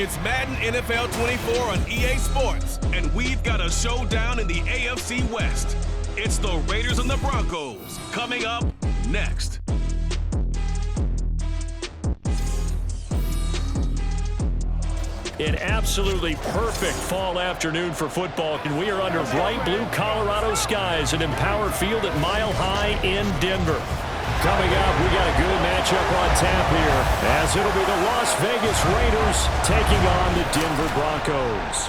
It's Madden NFL 24 on EA Sports, and we've got a showdown in the AFC West. It's the Raiders and the Broncos, coming up next. An absolutely perfect fall afternoon for football, and we are under bright blue Colorado skies at Empower Field at Mile High in Denver. Coming up, we got a good matchup on tap here, as it'll be the Las Vegas Raiders taking on the Denver Broncos.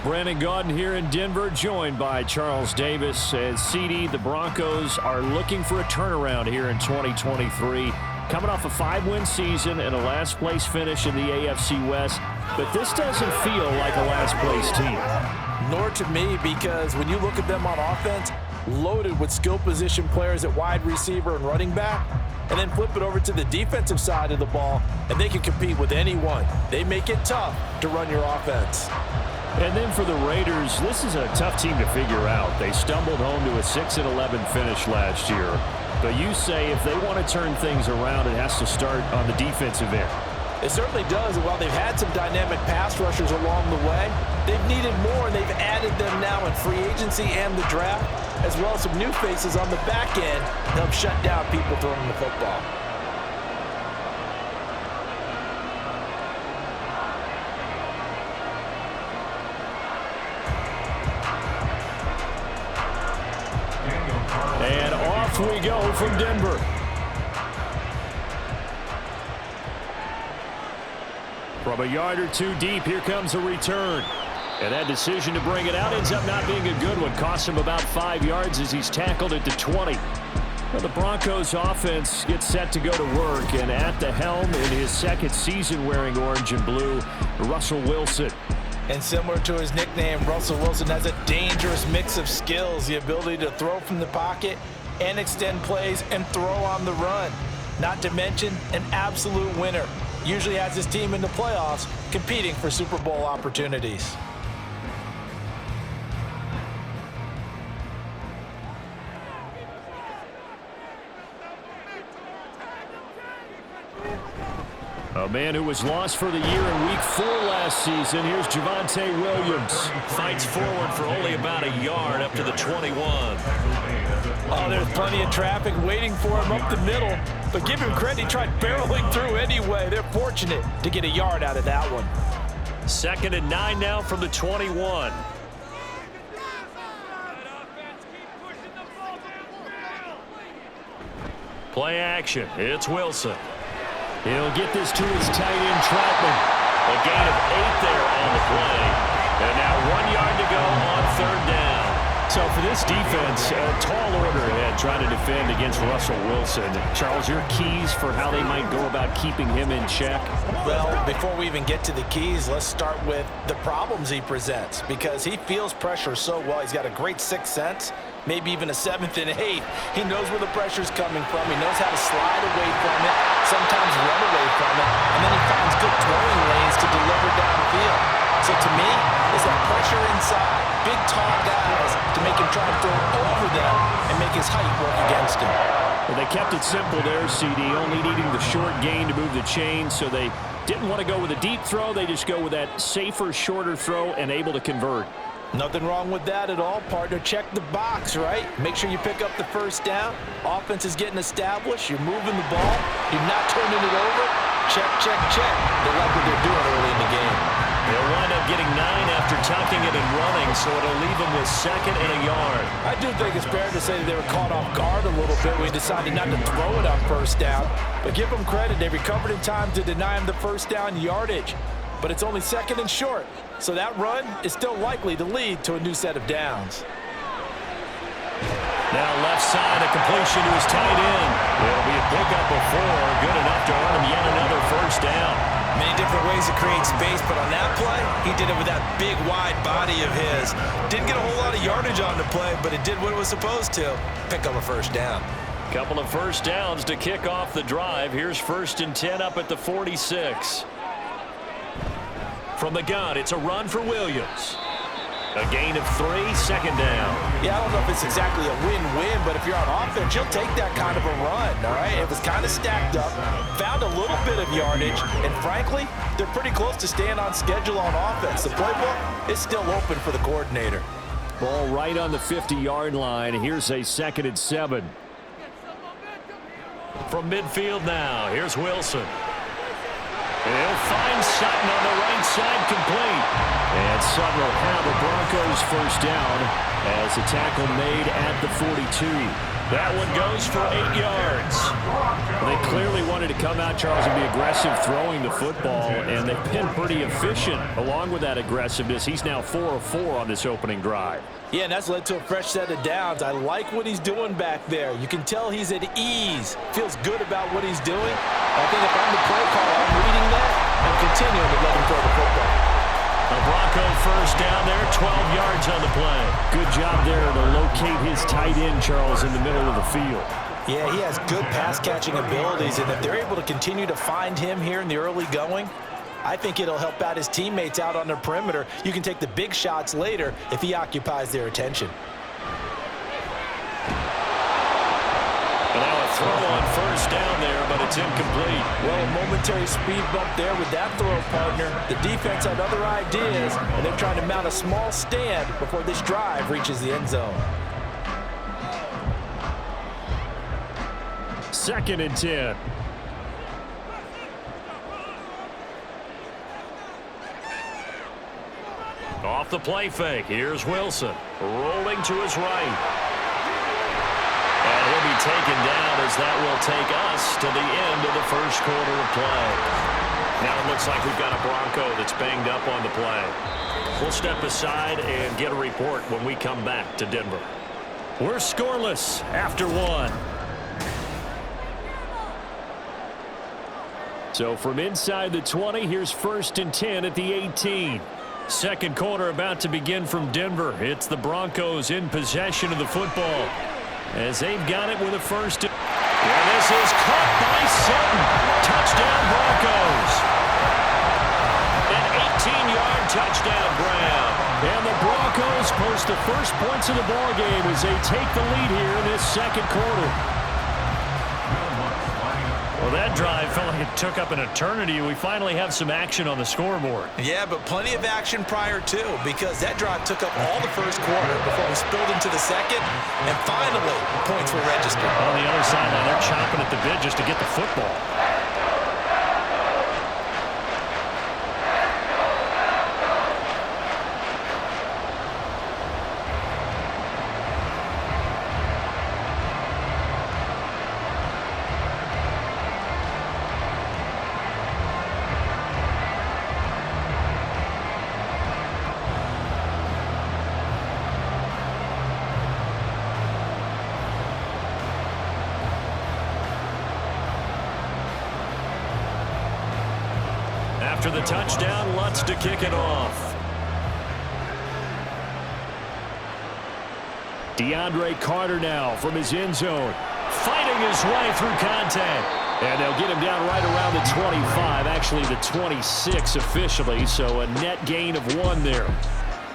Brandon Gaudin here in Denver, joined by Charles Davis. As CD, the Broncos are looking for a turnaround here in 2023. Coming off a 5-win season and a last-place finish in the AFC West. But this doesn't feel like a last-place team. Nor to me, because when you look at them on offense, loaded with skill position players at wide receiver and running back, and then flip it over to the defensive side of the ball, and they can compete with anyone. They make it tough to run your offense. And then for the Raiders, this is a tough team to figure out. They stumbled home to a 6-11 finish last year. But you say if they want to turn things around, it has to start on the defensive end. It certainly does. And while they've had some dynamic pass rushers along the way, they've needed more, and they've added them now in free agency and the draft, as well as some new faces on the back end to help shut down people throwing the football. And off we go from Denver. From a yard or two deep, here comes a return. And that decision to bring it out ends up not being a good one. Costs him about 5 yards as he's tackled at the 20. Well, the Broncos offense gets set to go to work, and at the helm in his second season wearing orange and blue, Russell Wilson. And similar to his nickname, Russell Wilson has a dangerous mix of skills, the ability to throw from the pocket and extend plays and throw on the run. Not to mention an absolute winner. Usually has his team in the playoffs competing for Super Bowl opportunities. A man who was lost for the year in Week 4 last season. Here's Javonte Williams. Fights forward for only about a yard up to the 21. Oh, there's plenty of traffic waiting for him up the middle. But give him credit, he tried barreling through anyway. They're fortunate to get a yard out of that one. 2nd and 9 now from the 21. Play action. It's Wilson. He'll get this to his tight end, Troutman. A gain of 8 there on the play. And now 1 yard to go on 3rd down. So for this defense, a tall order ahead trying to defend against Russell Wilson. Charles, your keys for how they might go about keeping him in check? Well, before we even get to the keys, let's start with the problems he presents, because he feels pressure so well. He's got a great sixth sense, maybe even a 7th and 8th. He knows where the pressure's coming from. He knows how to slide away from it, sometimes run away from it, and then he finds good throwing lanes to deliver downfield. So to me, it's that pressure inside, big tall guys to make him try to throw over them and make his height work against him. Well, they kept it simple there, CD, only needing the short gain to move the chain, so they didn't want to go with a deep throw. They just go with that safer, shorter throw and able to convert. Nothing wrong with that at all, partner. Check the box, right? Make sure you pick up the first down. Offense is getting established. You're moving the ball. You're not turning it over. Check, check, check. They like what they're doing early in the game. They'll wind up getting 9 after tucking it and running, so it'll leave them with 2nd and a yard. I do think it's fair to say that they were caught off guard a little bit when he decided not to throw it on 1st down. But give them credit. They recovered in time to deny him the 1st down yardage. But it's only 2nd and short. So that run is still likely to lead to a new set of downs. Now left side, a completion to his tight end. It'll be a pickup before, good enough to earn him yet another 1st down. Many different ways to create space, but on that play, he did it with that big, wide body of his. Didn't get a whole lot of yardage on the play, but it did what it was supposed to. Pick up a 1st down. Couple of 1st downs to kick off the drive. Here's 1st and 10 up at the 46. From the gun, it's a run for Williams. A gain of 3, second down. Yeah, I don't know if it's exactly a win-win, but if you're on offense, you'll take that kind of a run, all right? It was kind of stacked up, found a little bit of yardage, and frankly, they're pretty close to staying on schedule on offense. The playbook is still open for the coordinator. Ball right on the 50-yard line. Here's a 2nd and 7. From midfield now, here's Wilson. He'll find Sutton on the right side, complete. And Sutton will have the Broncos first down as a tackle made at the 42. That one goes for 8 yards. They clearly wanted to come out, Charles, and be aggressive throwing the football, and they've been pretty efficient along with that aggressiveness. He's now 4 of 4 on this opening drive. Yeah, and that's led to a fresh set of downs. I like what he's doing back there. You can tell he's at ease, feels good about what he's doing. I think if I'm the play caller, I'm reading that and continuing to let him throw the football. A Bronco first down there, 12 yards on the play. Good job there to locate his tight end, Charles, in the middle of the field. Yeah, he has good pass-catching abilities, and if they're able to continue to find him here in the early going, I think it'll help out his teammates out on the perimeter. You can take the big shots later if he occupies their attention. And now a throw on first down there, but it's incomplete. Well, a momentary speed bump there with that throw partner. The defense had other ideas, and they're trying to mount a small stand before this drive reaches the end zone. 2nd and 10. Off the play fake, here's Wilson, rolling to his right. And he'll be taken down as that will take us to the end of the first quarter of play. Now it looks like we've got a Bronco that's banged up on the play. We'll step aside and get a report when we come back to Denver. We're scoreless after 1. So from inside the 20, here's 1st and 10 at the 18. Second quarter about to begin from Denver. It's the Broncos in possession of the football as they've got it with a first. And this is caught by Sutton. Touchdown Broncos. An 18-yard touchdown Brown. And the Broncos post the first points of the ball game as they take the lead here in this second quarter. Well, that drive felt like it took up an eternity. We finally have some action on the scoreboard. Yeah, but plenty of action prior to, because that drive took up all the first quarter before we spilled into the second, and finally, points were registered. On the other sideline, they're chomping at the bit just to get the football. After the touchdown, Lutz to kick it off. DeAndre Carter now from his end zone, fighting his way through contact. And they'll get him down right around the 25, actually the 26 officially, so a net gain of 1 there.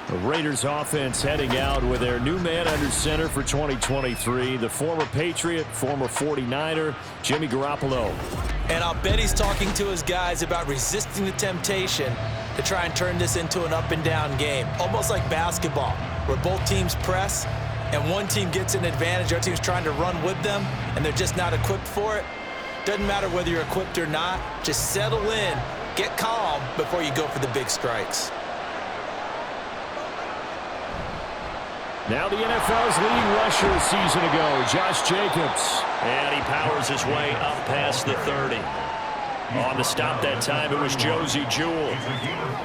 The Raiders offense heading out with their new man under center for 2023, the former Patriot, former 49er, Jimmy Garoppolo. And I'll bet he's talking to his guys about resisting the temptation to try and turn this into an up-and-down game, almost like basketball, where both teams press and one team gets an advantage, the other team's trying to run with them, and they're just not equipped for it. Doesn't matter whether you're equipped or not. Just settle in, get calm before you go for the big strikes. Now the NFL's leading rusher a season ago, Josh Jacobs. And he powers his way up past the 30. On the stop that time, it was Josie Jewell.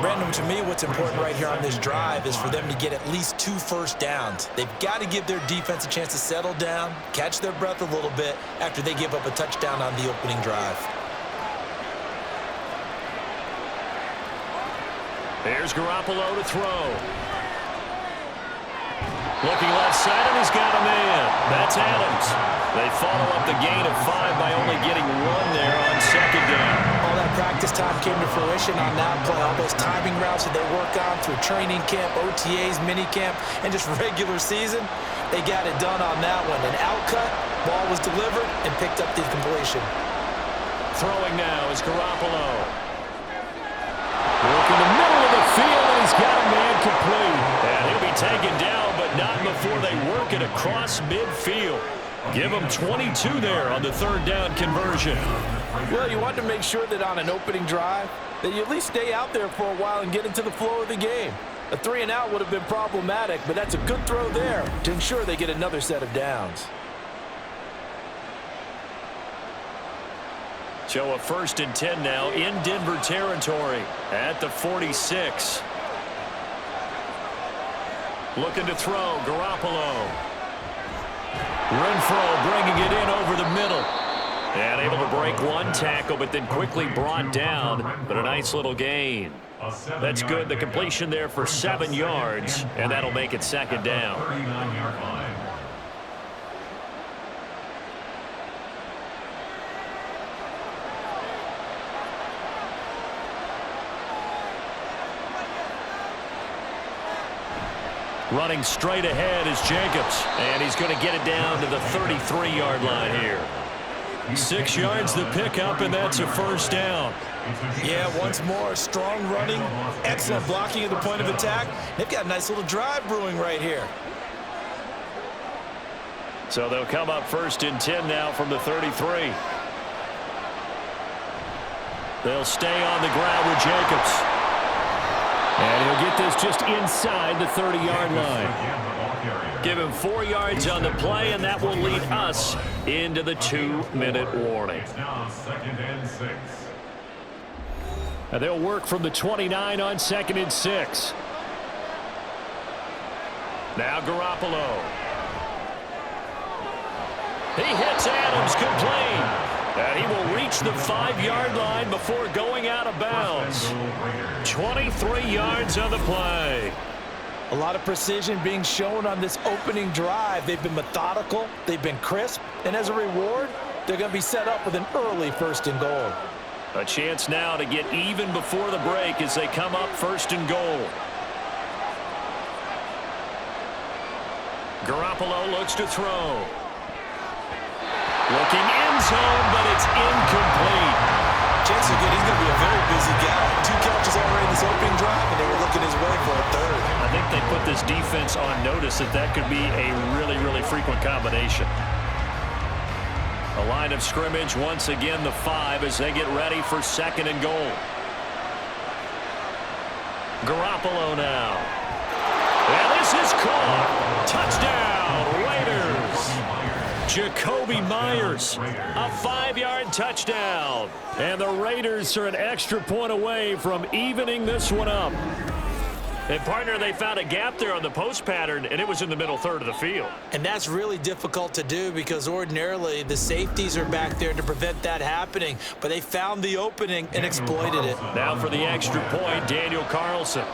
Brandon, to me, what's important right here on this drive is for them to get at least 2 first downs. They've got to give their defense a chance to settle down, catch their breath a little bit after they give up a touchdown on the opening drive. Here's Garoppolo to throw. Looking left side, and he's got a man. That's Adams. They follow up the gain of 5 by only getting 1 there on second down. All that practice time came to fruition on that play. All those timing routes that they work on through training camp, OTAs, minicamp, and just regular season, they got it done on that one. An outcut, ball was delivered, and picked up the completion. Throwing now is Garoppolo. Work in the middle of the field, and he's got a man complete. And he'll be taken down, but not before they work it across midfield. Give him 22 there on the third down conversion. Well, you want to make sure that on an opening drive that you at least stay out there for a while and get into the flow of the game. A 3-and-out would have been problematic, but that's a good throw there to ensure they get another set of downs. So a 1st and 10 now in Denver territory at the 46. Looking to throw, Garoppolo. Renfro bringing it in over the middle. And able to break one tackle, but then quickly brought down. But a nice little gain. That's good. The completion there for 7 yards, and that'll make it 2nd down. Running straight ahead is Jacobs, and he's going to get it down to the 33-yard line here. 6 yards the pickup, and that's a 1st down. Yeah, once more, strong running, excellent blocking at the point of attack. They've got a nice little drive brewing right here. So they'll come up 1st and 10 now from the 33. They'll stay on the ground with Jacobs. And he'll get this just inside the 30-yard line. Give him 4 yards on the play, and that will lead us into the 2-minute warning. And they'll work from the 29 on 2nd and 6. Now Garoppolo. He hits Adams complete. And he will reach the 5-yard line before going out of bounds. 23 yards on the play. A lot of precision being shown on this opening drive. They've been methodical, they've been crisp, and as a reward, they're going to be set up with an early 1st and goal. A chance now to get even before the break as they come up 1st and goal. Garoppolo looks to throw. Looking end zone, but it's incomplete. Chances are good he's going to be a very busy guy. 2 catches already in this opening drive, and they were looking his way for a 3rd. I think they put this defense on notice that could be a really, really frequent combination. A line of scrimmage, once again the 5 as they get ready for 2nd and goal. Garoppolo now. And this is caught. Touchdown, Raiders. Jacoby Myers, a 5-yard touchdown. And the Raiders are an extra point away from evening this one up. And, partner, they found a gap there on the post pattern, and it was in the middle 3rd of the field. And that's really difficult to do because ordinarily the safeties are back there to prevent that happening. But they found the opening and exploited it. Now for the extra point, Daniel Carlson.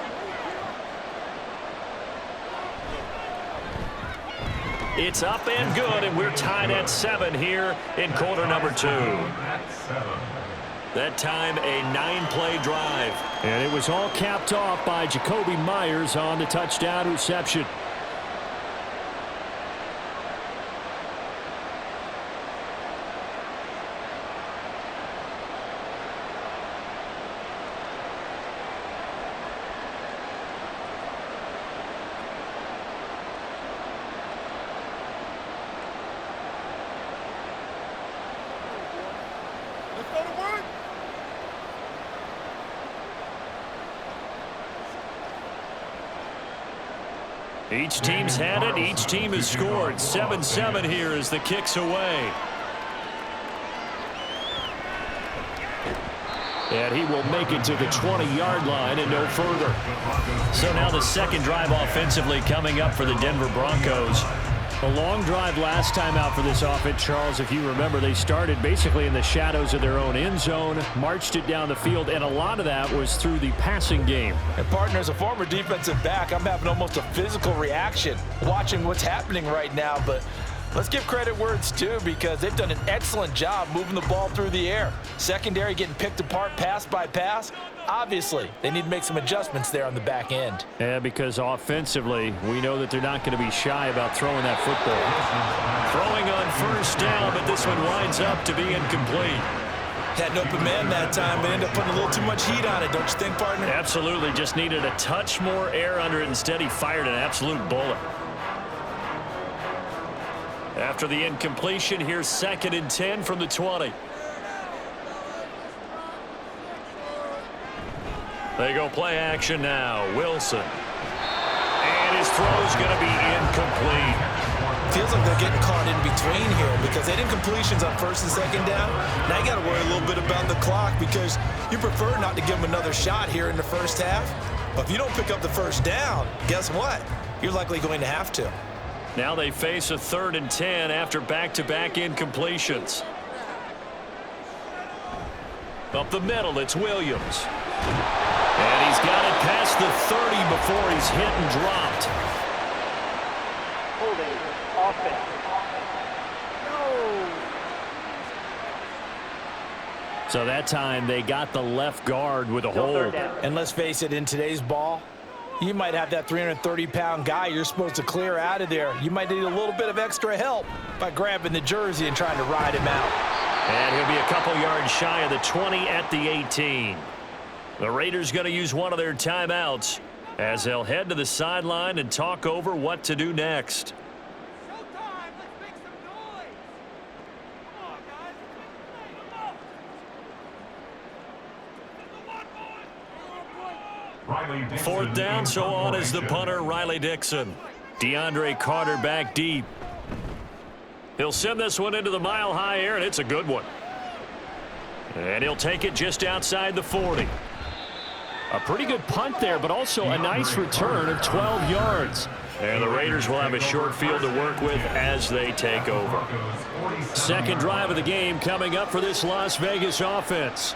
It's up and good, and we're tied at 7 here in quarter number 2. That time a 9-play drive. And it was all capped off by Jacoby Myers on the touchdown reception. Each team's had it. Each team has scored. 7-7 here as the kick's away. And he will make it to the 20-yard line and no further. So now the 2nd drive offensively coming up for the Denver Broncos. A long drive last time out for this offense, Charles. If you remember, they started basically in the shadows of their own end zone, marched it down the field, and a lot of that was through the passing game. And, partner, as a former defensive back, I'm having almost a physical reaction watching what's happening right now. But Let's give credit where it's due because they've done an excellent job moving the ball through the air. Secondary getting picked apart pass by pass. Obviously, they need to make some adjustments there on the back end. Yeah, because offensively, we know that they're not going to be shy about throwing that football. Throwing on first down, but this one winds up to be incomplete. Had an open man that time, but ended up putting a little too much heat on it, don't you think, partner? Absolutely. Just needed a touch more air under it. Instead, he fired an absolute bullet. After the incompletion, here's 2nd and 10 from the 20. They go play action now. Wilson. And his throw's going to be incomplete. Feels like they're getting caught in between here because they did completions on 1st and 2nd down. Now you got to worry a little bit about the clock because you prefer not to give them another shot here in the first half. But if you don't pick up the first down, guess what? You're likely going to have to. Now they face a 3rd and 10 after back-to-back incompletions. Up the middle, it's Williams. And he's got it past the 30 before he's hit and dropped. Holding offense. No. So that time they got the left guard with a hold. And let's face it, in today's ball, you might have that 330-pound guy you're supposed to clear out of there. You might need a little bit of extra help by grabbing the jersey and trying to ride him out. And he'll be a couple yards shy of the 20 at the 18. The Raiders going to use one of their timeouts as they'll head to the sideline and talk over what to do next. Fourth down, so on is the punter, Riley Dixon. DeAndre Carter back deep. He'll send this one into the mile-high air, and it's a good one. And he'll take it just outside the 40. A pretty good punt there, but also a nice return of 12 yards. And the Raiders will have a short field to work with as they take over. Second drive of the game coming up for this Las Vegas offense.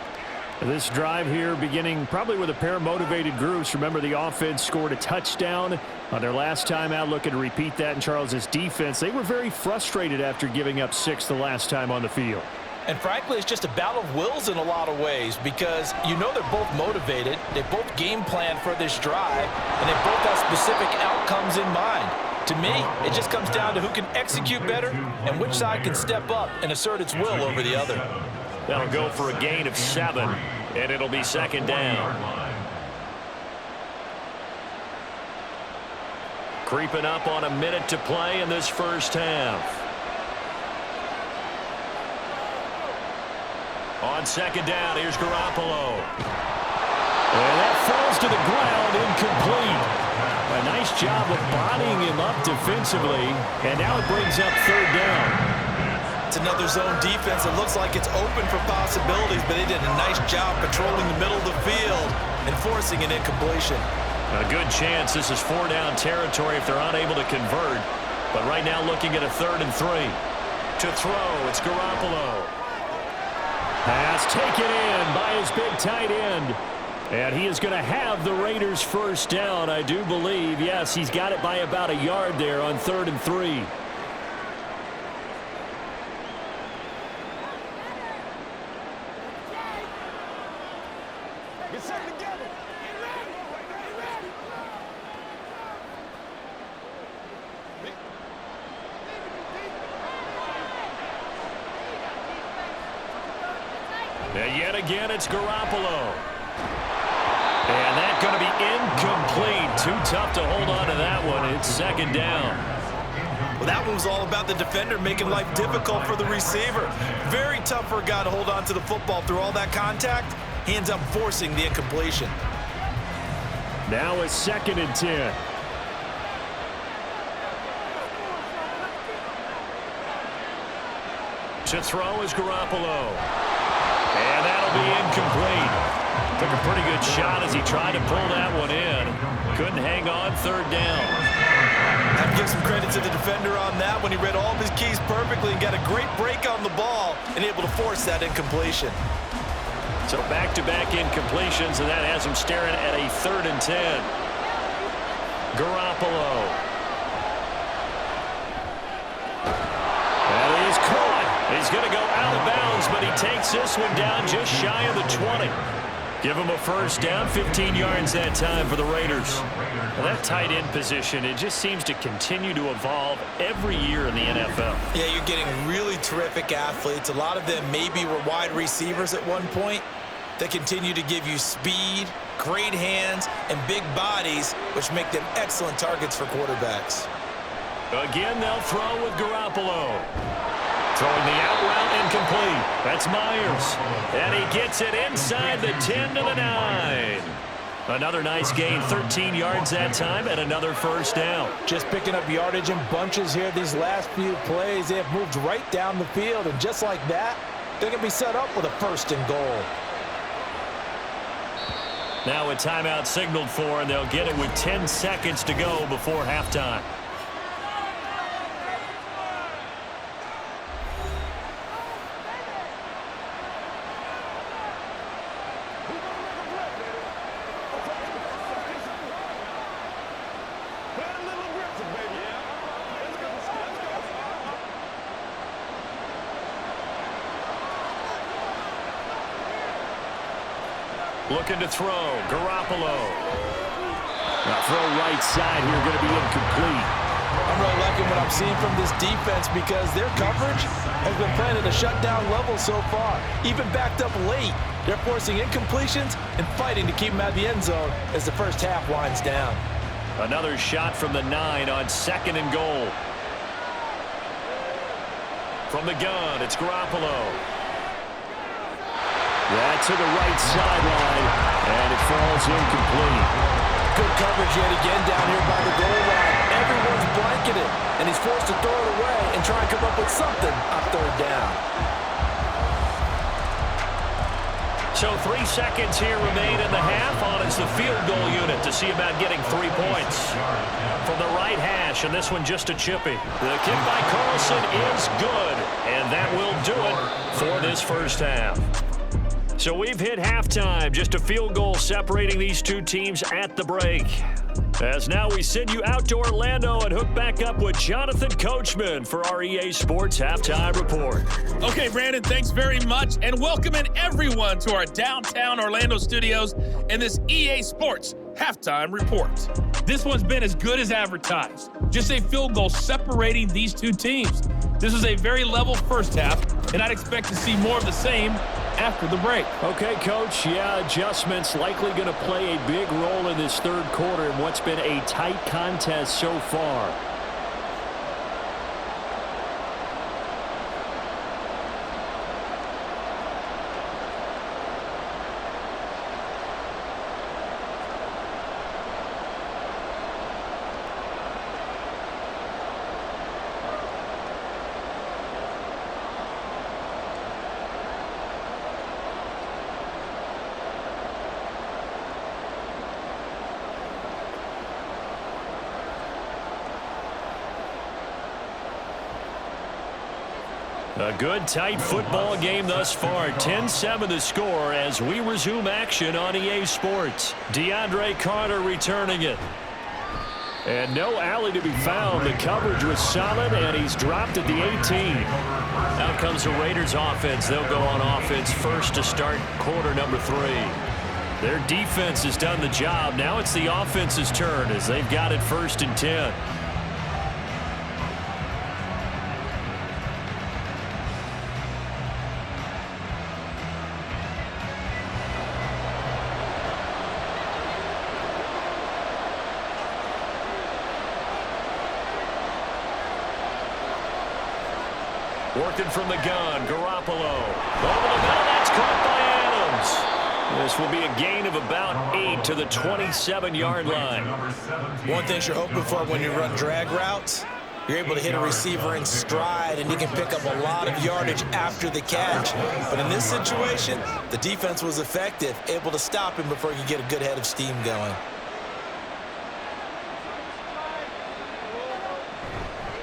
This drive here beginning probably with a pair of motivated groups. Remember, the offense scored a touchdown on their last time out. Looking to repeat that in Charles's defense. They were very frustrated after giving up 6 the last time on the field. And frankly, it's just a battle of wills in a lot of ways because you know they're both motivated. They both game plan for this drive, and they both have specific outcomes in mind. To me, it just comes down to who can execute better and which side can step up and assert its will over the other. That'll go for a gain of 7, and it'll be 2nd down. Creeping up on a minute to play in this first half. On 2nd down, here's Garoppolo. And that falls to the ground, incomplete. A nice job of bodying him up defensively, and now it brings up 3rd down. It's another zone defense. It looks like it's open for possibilities, but they did a nice job patrolling the middle of the field and forcing an incompletion. A good chance this is 4-down territory if they're unable to convert. But right now looking at a 3rd and 3. To throw, it's Garoppolo. Pass taken in by his big tight end. And he is going to have the Raiders first down, I do believe. Yes, he's got it by about a yard there on 3rd and 3. And yet again, it's Garoppolo. And that's going to be incomplete. Too tough to hold on to that one. It's 2nd down. Well, that one was all about the defender making life difficult for the receiver. Very tough for a guy to hold on to the football through all that contact. He ends up forcing the incompletion. Now it's 2nd and 10. To throw is Garoppolo. And that'll be incomplete. Took a pretty good shot as he tried to pull that one in. Couldn't hang on, 3rd down. Have to give some credit to the defender on that when he read all of his keys perfectly and got a great break on the ball and able to force that incompletion. So back-to-back incompletions, and that has him staring at a 3rd and 10. Garoppolo. he takes this one down just shy of the 20. Give him a first down, 15 yards that time for the Raiders. Well, that tight end position, it just seems to continue to evolve every year in the NFL. Yeah, you're getting really terrific athletes. A lot of them maybe were wide receivers at one point. They continue to give you speed, great hands, and big bodies, which make them excellent targets for quarterbacks. Again, they'll throw with Garoppolo. Throwing the out route incomplete. That's Myers. And he gets it inside the 10 to the 9. Another nice gain, 13 yards that time, and another first down. Just picking up yardage in bunches here these last few plays. They have moved right down the field, and just like that, they're going to be set up with a first and goal. Now a timeout signaled for, and they'll get it with 10 seconds to go before halftime. Looking to throw. Garoppolo. Now throw right side here, going to be incomplete. I'm really liking what I'm seeing from this defense because their coverage has been playing at a shutdown level so far. Even backed up late, they're forcing incompletions and fighting to keep them out of the end zone as the first half winds down. Another shot from the 9 on 2nd and goal. From the gun, it's Garoppolo. That's to the right sideline, and it falls incomplete. Good coverage yet again down here by the goal line. Everyone's blanketed, and he's forced to throw it away and try and come up with something on third down. So 3 seconds here remain in the half on it's the field goal unit to see about getting 3 points. From the right hash, and this one just a chippy. The kick by Carlson is good, and that will do it for this first half. So we've hit halftime, just a field goal separating these two teams at the break. As now we send you out to Orlando and hook back up with Jonathan Coachman for our EA Sports Halftime Report. Okay, Brandon, thanks very much, and welcoming everyone to our downtown Orlando studios in this EA Sports Halftime Report. This one's been as good as advertised. Just a field goal separating these two teams. This is a very level first half, and I'd expect to see more of the same after the break. Okay, Coach. Yeah, adjustments likely going to play a big role in this third quarter in what's been a tight contest so far. A good, tight football game thus far. 10-7 the score as we resume action on EA Sports. DeAndre Carter returning it. And no alley to be found. The coverage was solid, and he's dropped at the 18. Out comes the Raiders offense. They'll go on offense first to start quarter number 3. Their defense has done the job. Now it's the offense's turn as they've got it 1st and 10. Working from the gun, Garoppolo. Over the middle, that's caught by Adams. This will be a gain of about 8 to the 27-yard line. One thing you're hoping for when you run drag routes, you're able to hit a receiver in stride, and you can pick up a lot of yardage after the catch. But in this situation, the defense was effective, able to stop him before you get a good head of steam going.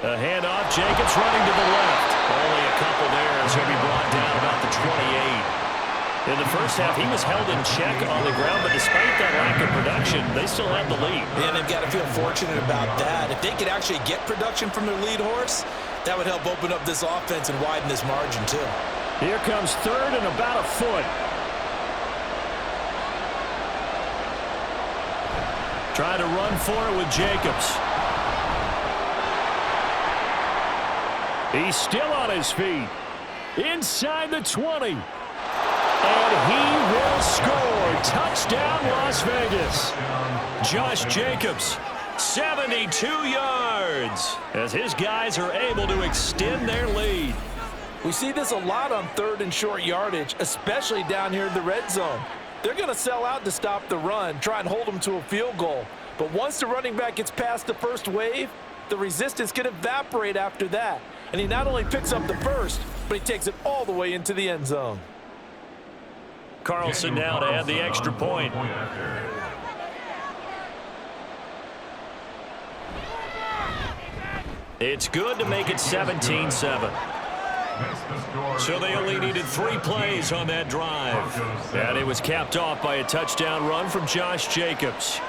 A handoff, Jacobs running to the left. Only a couple there as he'll be brought down about the 28. In the first half, he was held in check on the ground, but despite that lack of production, they still have the lead. And they've got to feel fortunate about that. If they could actually get production from their lead horse, that would help open up this offense and widen this margin too. Here comes third and about a foot. Trying to run for it with Jacobs. He's still on his feet. Inside the 20. And he will score. Touchdown, Las Vegas. Josh Jacobs, 72 yards, as his guys are able to extend their lead. We see this a lot on third and short yardage, especially down here in the red zone. They're going to sell out to stop the run, try and hold them to a field goal. But once the running back gets past the first wave, the resistance can evaporate after that. And he not only picks up the first, but he takes it all the way into the end zone. Carlson now to add the extra point. It's good to make it 17-7. So they only needed 3 plays on that drive. And it was capped off by a touchdown run from Josh Jacobs.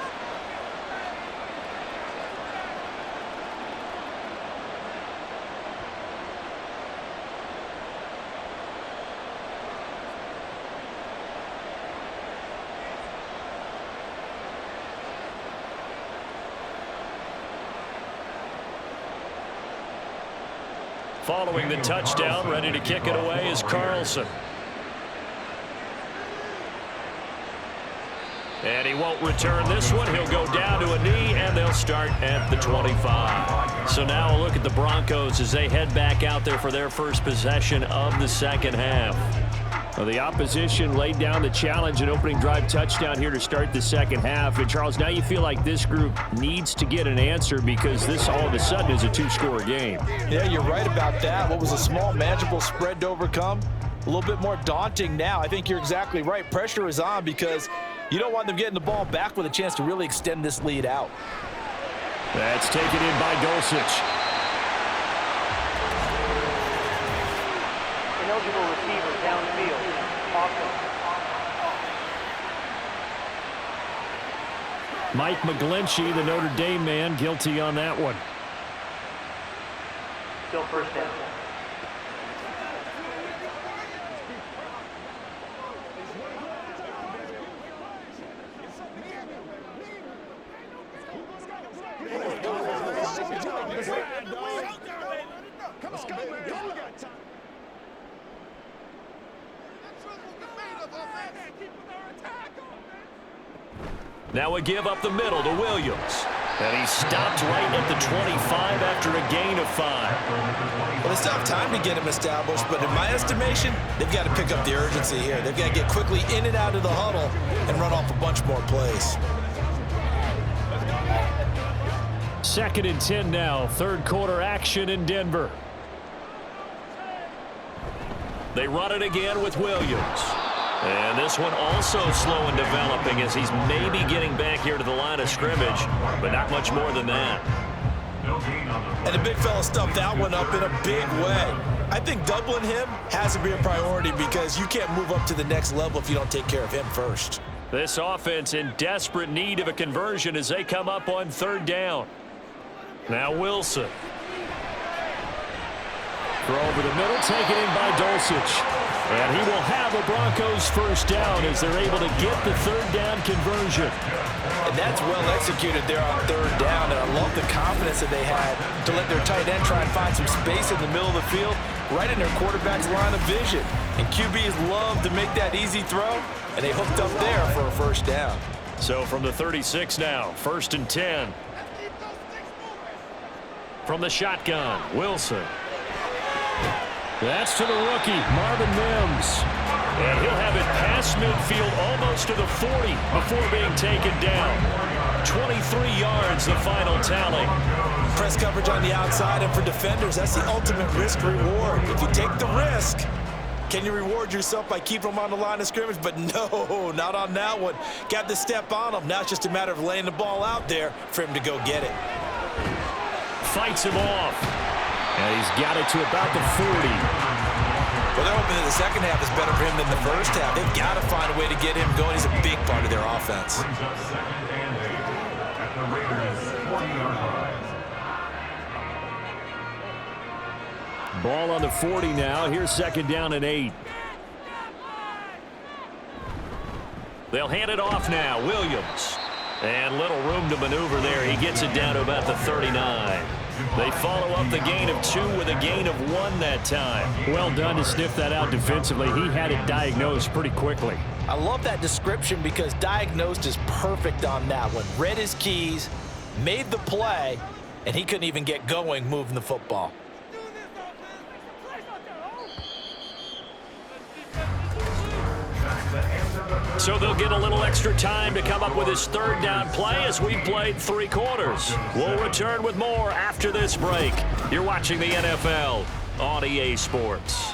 Following the touchdown, ready to kick it away is Carlson. And he won't return this one. He'll go down to a knee, and they'll start at the 25. So now a look at the Broncos as they head back out there for their first possession of the second half. Well, the opposition laid down the challenge, an opening drive touchdown here to start the second half. And, Charles, now you feel like this group needs to get an answer because this all of a sudden is a 2-score game. Yeah, you're right about that. What was a small, manageable spread to overcome, a little bit more daunting now. I think you're exactly right. Pressure is on because you don't want them getting the ball back with a chance to really extend this lead out. That's taken in by Dulcich. Ineligible receiver downfield. Offense. Mike McGlinchey, the Notre Dame man, guilty on that one. Still first down. Now a give up the middle to Williams. And he stopped right at the 25 after a gain of 5. Well, they still have time to get him established, but in my estimation, they've got to pick up the urgency here. They've got to get quickly in and out of the huddle and run off a bunch more plays. 2nd and 10 now. Third quarter action in Denver. They run it again with Williams. And this one also slow in developing as he's maybe getting back here to the line of scrimmage, but not much more than that. And the big fella stuffed that one up in a big way. I think doubling him has to be a priority because you can't move up to the next level if you don't take care of him first. This offense in desperate need of a conversion as they come up on 3rd down. Now Wilson. Throw over the middle, taken in by Dulcich. And he will have a Broncos first down as they're able to get the 3rd down conversion. And that's well executed there on 3rd down. And I love the confidence that they had to let their tight end try and find some space in the middle of the field, right in their quarterback's line of vision. And QBs love to make that easy throw, and they hooked up there for a first down. So from the 36 now, 1st and 10. From the shotgun, Wilson. That's to the rookie, Marvin Mims. And he'll have it past midfield almost to the 40 before being taken down. 23 yards, the final tally. Press coverage on the outside, and for defenders, that's the ultimate risk-reward. If you take the risk, can you reward yourself by keeping them on the line of scrimmage? But no, not on that one. Got to step on them. Now it's just a matter of laying the ball out there for him to go get it. Fights him off. And he's got it to about the 40. Well, they're hoping that the second half is better for him than the first half. They've got to find a way to get him going. He's a big part of their offense. Ball on the 40 now. Here's 2nd down and 8. They'll hand it off now. Williams. And little room to maneuver there. He gets it down to about the 39. They follow up the gain of 2 with a gain of 1 that time. Well done to sniff that out defensively. He had it diagnosed pretty quickly. I love that description because diagnosed is perfect on that one. Read his keys, made the play, and he couldn't even get going moving the football. So they'll get a little extra time to come up with his 3rd down play as we've played 3 quarters. We'll return with more after this break. You're watching the NFL on EA Sports.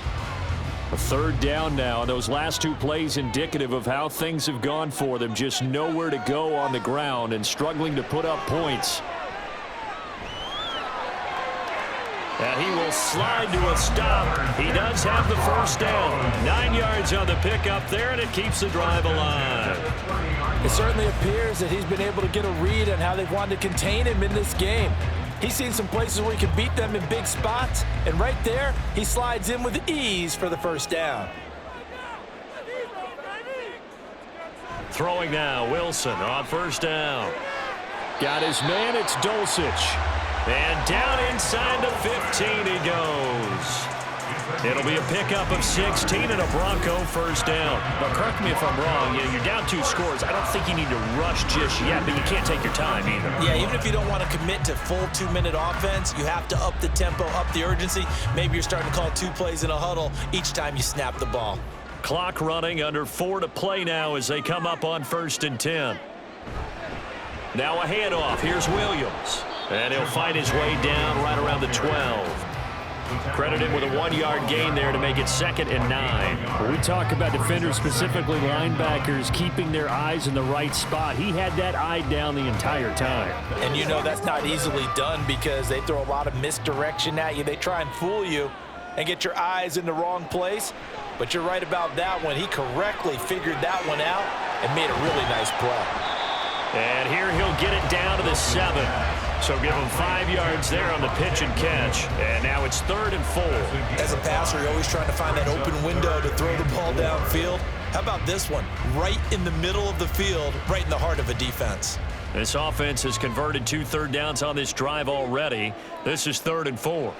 A 3rd down now. Those last 2 plays indicative of how things have gone for them. Just nowhere to go on the ground and struggling to put up points. And he will slide to a stop. He does have the 1st down. 9 yards on the pickup there, and it keeps the drive alive. It certainly appears that he's been able to get a read on how they've wanted to contain him in this game. He's seen some places where he can beat them in big spots, and right there, he slides in with ease for the 1st down. Throwing now, Wilson on 1st down. Got his man, it's Dulcich. And down inside the 15 he goes. It'll be a pickup of 16 and a Bronco 1st down. But correct me if I'm wrong, you're down 2 scores. I don't think you need to rush just yet, but you can't take your time either. Yeah, even if you don't want to commit to full 2-minute offense, you have to up the tempo, up the urgency. Maybe you're starting to call 2 plays in a huddle each time you snap the ball. Clock running, under 4 to play now as they come up on 1st and 10. Now a handoff. Here's Williams. And he'll fight his way down right around the 12. Credit him with a 1-yard gain there to make it 2nd and 9. When we talk about defenders, specifically linebackers, keeping their eyes in the right spot. He had that eye down the entire time. And you know that's not easily done because they throw a lot of misdirection at you. They try and fool you and get your eyes in the wrong place. But you're right about that one. He correctly figured that one out and made a really nice play. And here he'll get it down to the 7. So give him 5 yards there on the pitch and catch. And now it's 3rd and 4. As a passer, you're always trying to find that open window to throw the ball downfield. How about this one? Right in the middle of the field, right in the heart of a defense. This offense has converted 2 third downs on this drive already. This is 3rd and 4.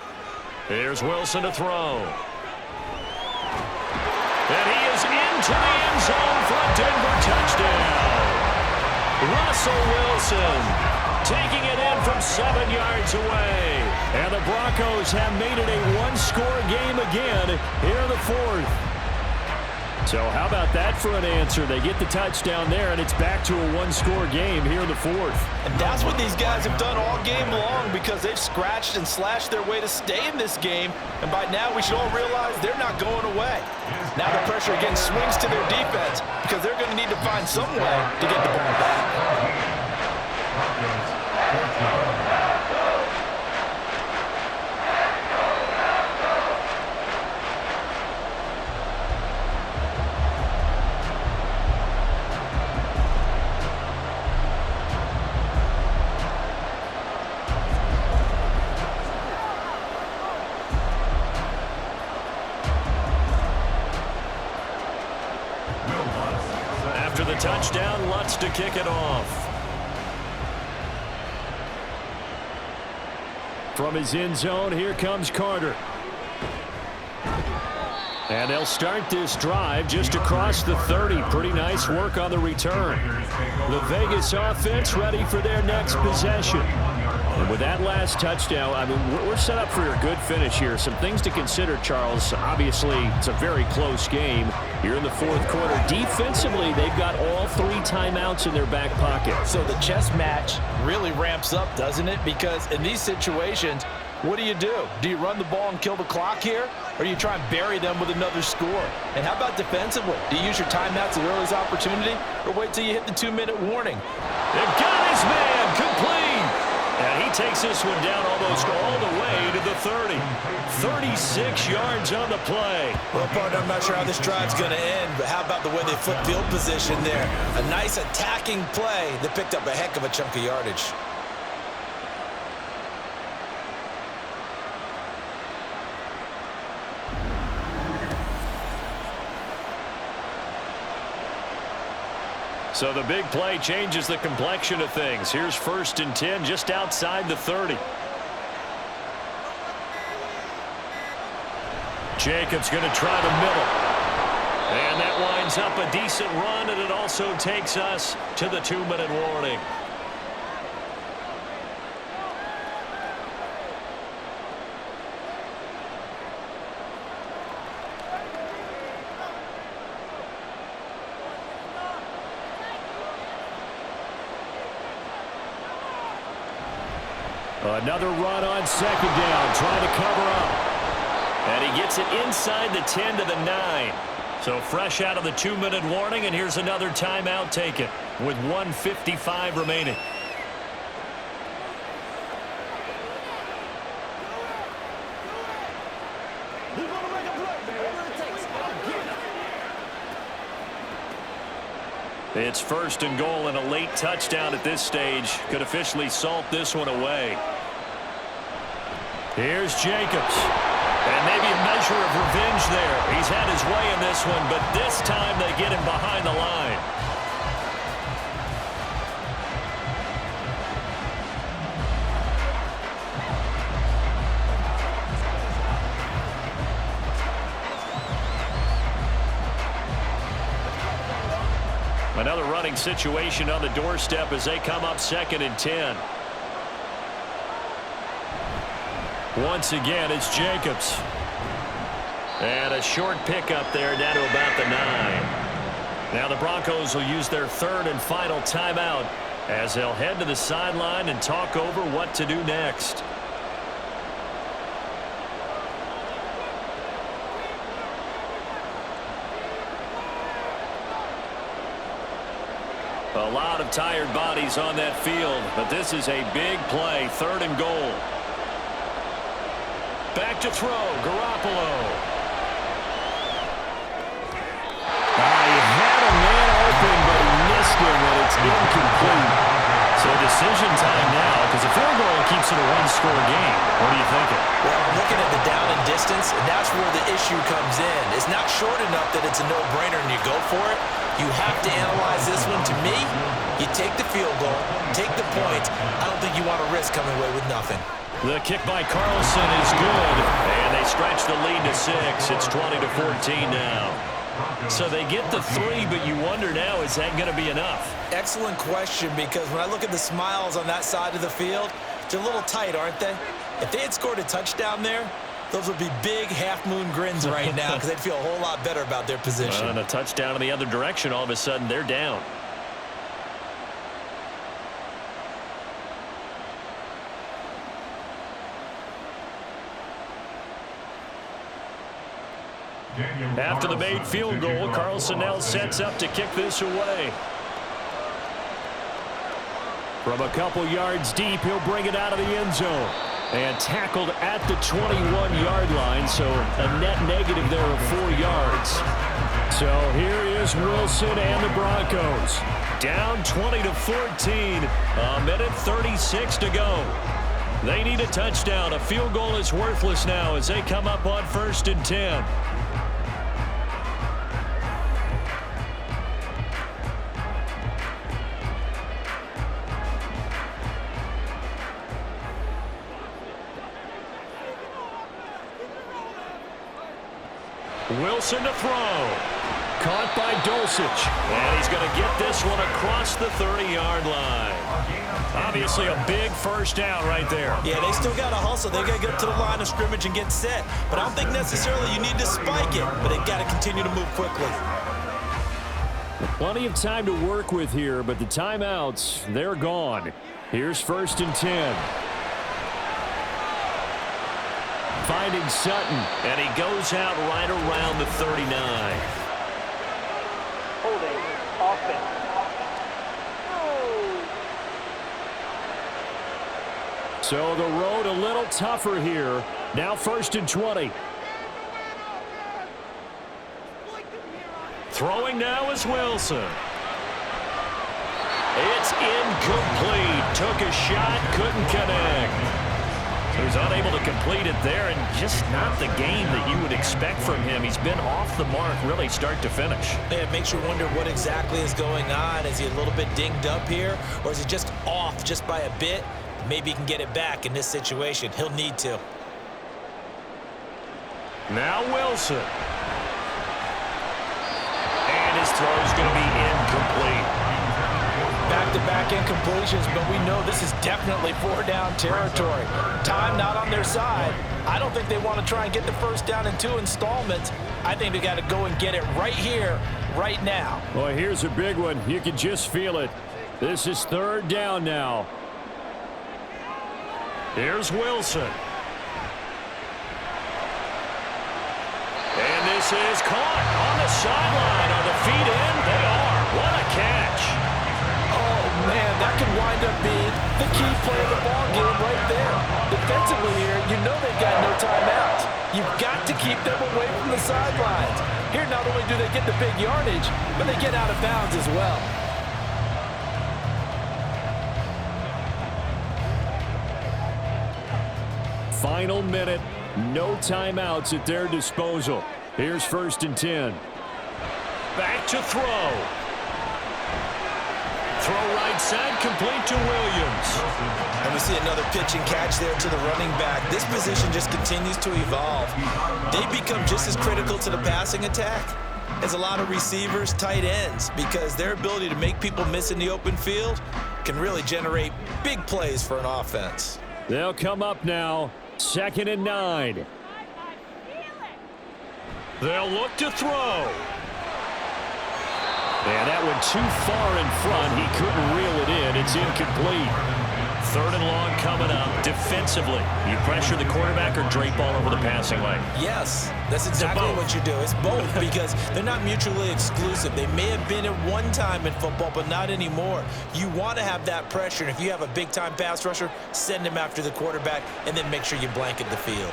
Here's Wilson to throw. And he is into the end zone for a Denver touchdown. Russell Wilson taking it in from 7 yards away. And the Broncos have made it a 1-score game again here in the 4th. So how about that for an answer? They get the touchdown there, and it's back to a 1-score game here in the 4th. And that's what these guys have done all game long because they've scratched and slashed their way to stay in this game. And by now, we should all realize they're not going away. Now the pressure again swings to their defense because they're going to need to find some way to get the ball back. After the touchdown, Lutz to kick it off. From his end zone, here comes Carter. And they'll start this drive just across the 30. Pretty nice work on the return. The Vegas offense ready for their next possession. And with that last touchdown, I mean, we're set up for a good finish here. Some things to consider, Charles. Obviously, it's a very close game. You're in the 4th quarter. Defensively, they've got all 3 timeouts in their back pocket. So the chess match really ramps up, doesn't it? Because in these situations, what do? Do you run the ball and kill the clock here? Or do you try and bury them with another score? And how about defensively? Do you use your timeouts at earliest opportunity? Or wait till you hit the 2-minute warning? They've got his man complete. And he takes this one down almost all the way to the 30. 36 yards on the play. Well, partner, I'm not sure how this drive's going to end, but how about the way they flip field position there? A nice attacking play that picked up a heck of a chunk of yardage. So the big play changes the complexion of things. Here's 1st and 10 just outside the 30. Jacobs going to try the middle. And that winds up a decent run, and it also takes us to the 2-minute warning. Another run on 2nd down, trying to cover up. And he gets it inside the 10 to the 9. So fresh out of the 2-minute warning, and here's another timeout taken with 1:55 remaining. It's 1st and goal, and a late touchdown at this stage could officially salt this one away. Here's Jacobs. And maybe a measure of revenge there. He's had his way in this one, but this time they get him behind the line. Another running situation on the doorstep as they come up 2nd and 10. Once again, it's Jacobs. And a short pickup there down to about the 9. Now the Broncos will use their 3rd and final timeout as they'll head to the sideline and talk over what to do next. A lot of tired bodies on that field, but this is a big play, 3rd and goal. Back to throw, Garoppolo. He had a man open, but he missed him, and it's incomplete. So decision time now, because a field goal keeps it a one-score game. What are you thinking? Well, I'm looking at the down and distance, and that's where the issue comes in. It's not short enough that it's a no-brainer and you go for it. You have to analyze this one. To me, you take the field goal, take the points. I don't think you want to risk coming away with nothing. The kick by Carlson is good, and they stretch the lead to 6. It's 20-14 now. So they get the 3, but you wonder now, is that going to be enough? Excellent question, because when I look at the smiles on that side of the field, they're a little tight, aren't they? If they had scored a touchdown there, those would be big half-moon grins right now because they'd feel a whole lot better about their position. And a touchdown in the other direction, all of a sudden they're down. After the made field goal, Carlson now sets up to kick this away. From a couple yards deep, he'll bring it out of the end zone. And tackled at the 21-yard line, so a net negative there of 4 yards. So here is Wilson and the Broncos. Down 20-14, a minute 36 to go. They need a touchdown. A field goal is worthless now as they come up on 1st and 10. Wilson to throw. Caught by Dulcich. And he's going to get this one across the 30-yard line. Obviously a big first down right there. Yeah, they still got to hustle. They got to get up to the line of scrimmage and get set. But I don't think necessarily you need to spike it, but they got to continue to move quickly. Plenty of time to work with here, but the timeouts, they're gone. Here's 1st and 10. Finding Sutton. And he goes out right around the 39. Holding offense. So the road a little tougher here. Now 1st and 20. Throwing now is Wilson. It's incomplete. Took a shot, couldn't connect. He was unable to complete it there, and just not the game that you would expect from him. He's been off the mark really start to finish. Yeah, it makes you wonder what exactly is going on. Is he a little bit dinged up here, or is he just off just by a bit? Maybe he can get it back in this situation. He'll need to. Now Wilson. And his throw is going to be incomplete. Back-to-back incompletions, but we know this is definitely 4-down territory. Time not on their side. I don't think they want to try and get the first down in 2 installments. I think they got to go and get it right here, right now. Well, here's a big one. You can just feel it. This is 3rd down now. Here's Wilson. And this is caught on the sideline. Are the feet in? They are. What a catch. Oh, man, that could wind up being the key play of the ball game right there. Defensively here, you know they've got no timeouts. You've got to keep them away from the sidelines. Here, not only do they get the big yardage, but they get out of bounds as well. Final minute, no timeouts at their disposal. Here's 1st and 10. Back to throw. Throw right side, complete to Williams. And we see another pitch and catch there to the running back. This position just continues to evolve. They become just as critical to the passing attack as a lot of receivers, tight ends, because their ability to make people miss in the open field can really generate big plays for an offense. They'll come up now. 2nd and 9. They'll look to throw. And that went too far in front. He couldn't reel it in. It's incomplete. 3rd and long coming up. Defensively, you pressure the quarterback or drape all over the passing lane? Yes, that's exactly what you do. It's both because they're not mutually exclusive. They may have been at one time in football, but not anymore. You want to have that pressure. And if you have a big-time pass rusher, send him after the quarterback, and then make sure you blanket the field.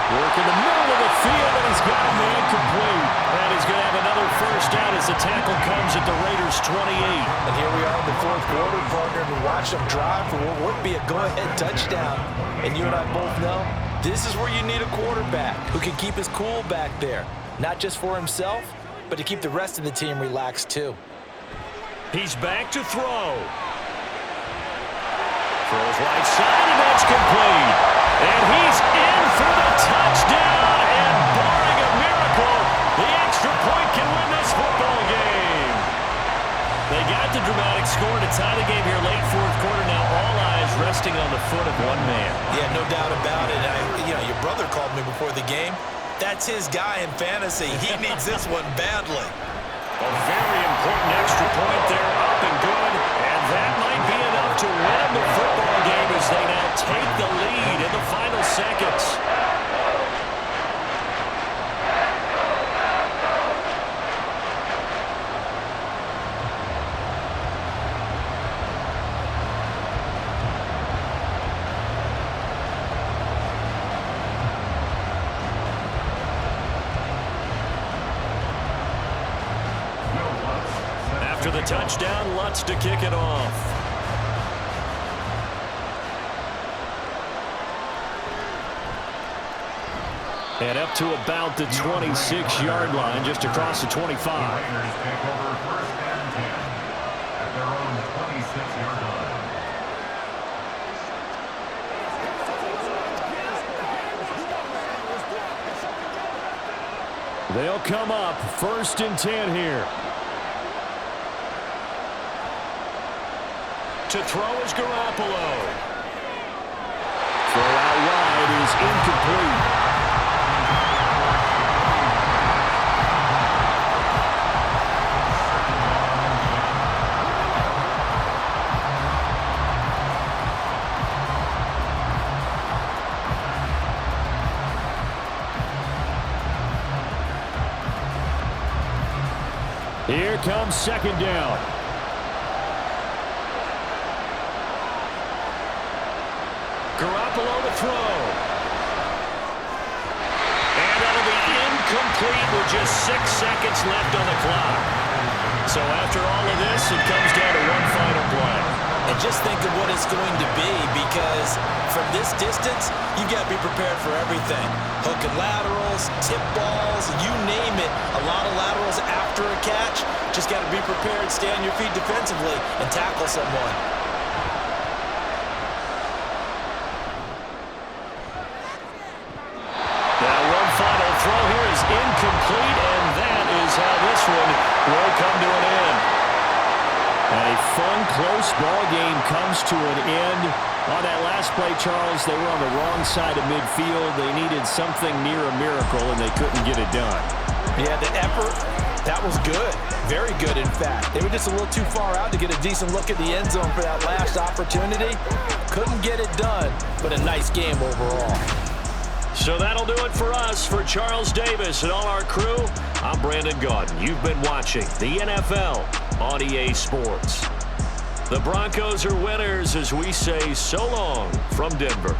Work in the middle of the field, and he's got him incomplete. And he's going to have another first down as the tackle comes at the Raiders' 28. And here we are in the 4th quarter, partner, and watch them drive for what would be a go-ahead touchdown. And you and I both know this is where you need a quarterback who can keep his cool back there, not just for himself, but to keep the rest of the team relaxed too. He's back to throw. Throws right side, and that's complete. And he's in for the touchdown, and barring a miracle, the extra point can win this football game. They got the dramatic score to tie the game here late 4th quarter. Now all eyes resting on the foot of one man. Yeah, no doubt about it. Your brother called me before the game. That's his guy in fantasy. He needs this one badly. A very important extra point there, up and good, and that might be enough to win the football game as they now take the lead in the final seconds. After the touchdown, Lutz to kick it off. And up to about the 26-yard line, just across the 25. They'll come up 1st and 10 here. To throw is Garoppolo. Throw out wide is incomplete. Here comes 2nd down. Garoppolo to throw. And that'll be incomplete with just 6 seconds left on the clock. So after all of this, it comes down to one final play. And just think of what it's going to be, because from this distance, you've got to be prepared for everything. Hook and laterals, tip balls, you name it. A lot of laterals after a catch. Just got to be prepared, stay on your feet defensively, and tackle someone. Now one final throw here is incomplete, and that is how this one will come to an end. A fun, close ball game comes to an end. On that last play, Charles, they were on the wrong side of midfield. They needed something near a miracle, and they couldn't get it done. Yeah, the effort, that was good. Very good, in fact. They were just a little too far out to get a decent look at the end zone for that last opportunity. Couldn't get it done, but a nice game overall. So that'll do it for us. For Charles Davis and all our crew, I'm Brandon Gaudin. You've been watching the NFL on EA Sports. The Broncos are winners as we say so long from Denver.